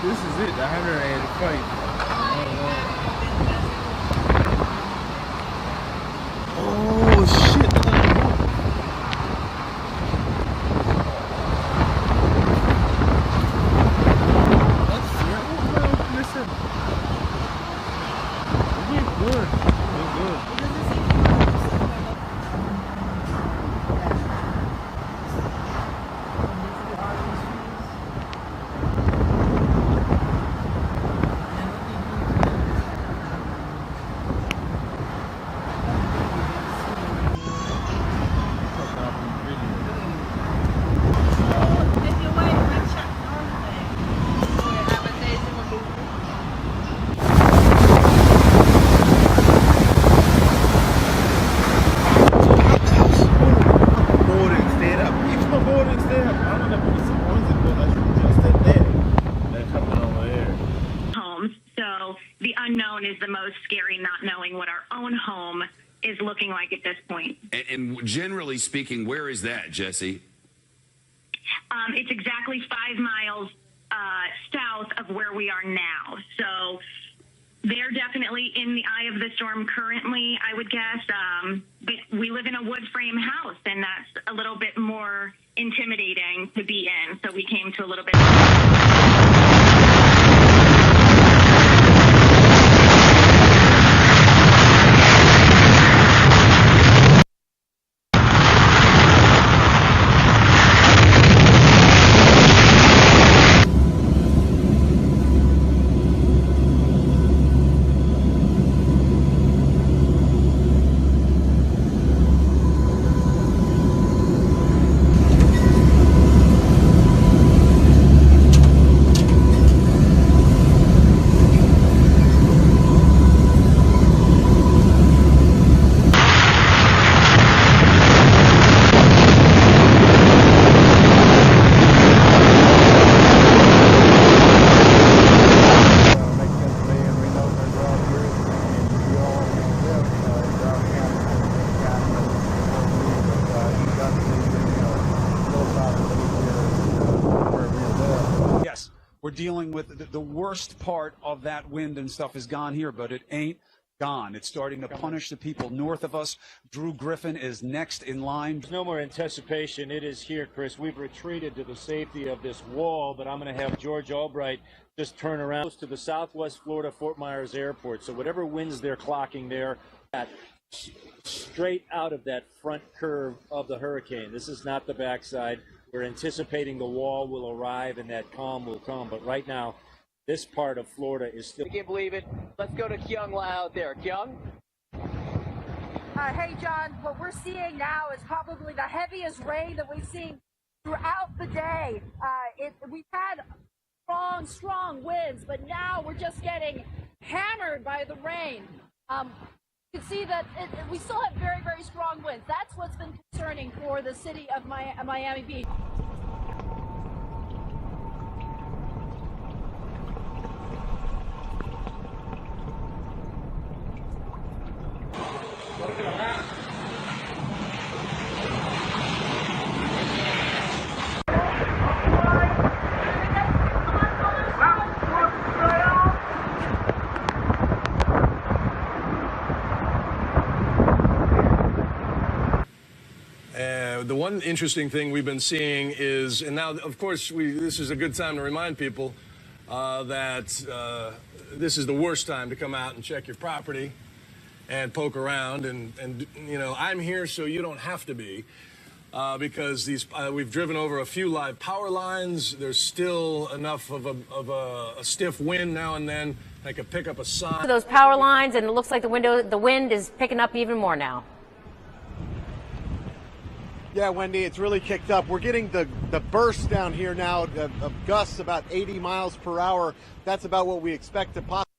This is it, the 180 fight. Oh shit! That's terrible. Listen, we're good. We're good. The unknown is the most scary, not knowing what our own home is looking like at this point. And generally speaking, where is that, Jesse? It's exactly 5 miles south of where we are now. So they're definitely in the eye of the storm currently, I would guess. But we live in a wood frame house, and that's a little bit more intimidating to be in. So we came to a little bit... We're dealing with the worst part of that wind and stuff is gone here, but it ain't gone. It's starting to punish the people north of us. Drew Griffin is next in line. There's no more anticipation. It is here, Chris. We've retreated to the safety of this wall, but I'm going to have George Albright just turn around to the Southwest Florida Fort Myers Airport. So whatever winds they're clocking there, straight out of that front curve of the hurricane. This is not the backside. We're anticipating the wall will arrive and that calm will come. But right now, this part of Florida is still... I can't believe it. Let's go to Kyung out there. Kyung? Hey, John, what we're seeing now is probably the heaviest rain that we've seen throughout the day. We've had strong winds, but now we're just getting hammered by the rain. You can see that we still have very, very strong winds. That's what's been concerning for the city of Miami Beach. The one interesting thing we've been seeing is, and now, of course, this is a good time to remind people that this is the worst time to come out and check your property and poke around. And you know, I'm here so you don't have to be, because we've driven over a few live power lines. There's still enough of a stiff wind now and then that could pick up a sign. Those power lines, and it looks like the wind is picking up even more now. Yeah, Wendy, it's really kicked up. We're getting the bursts down here now of gusts about 80 miles per hour. That's about what we expect to possibly.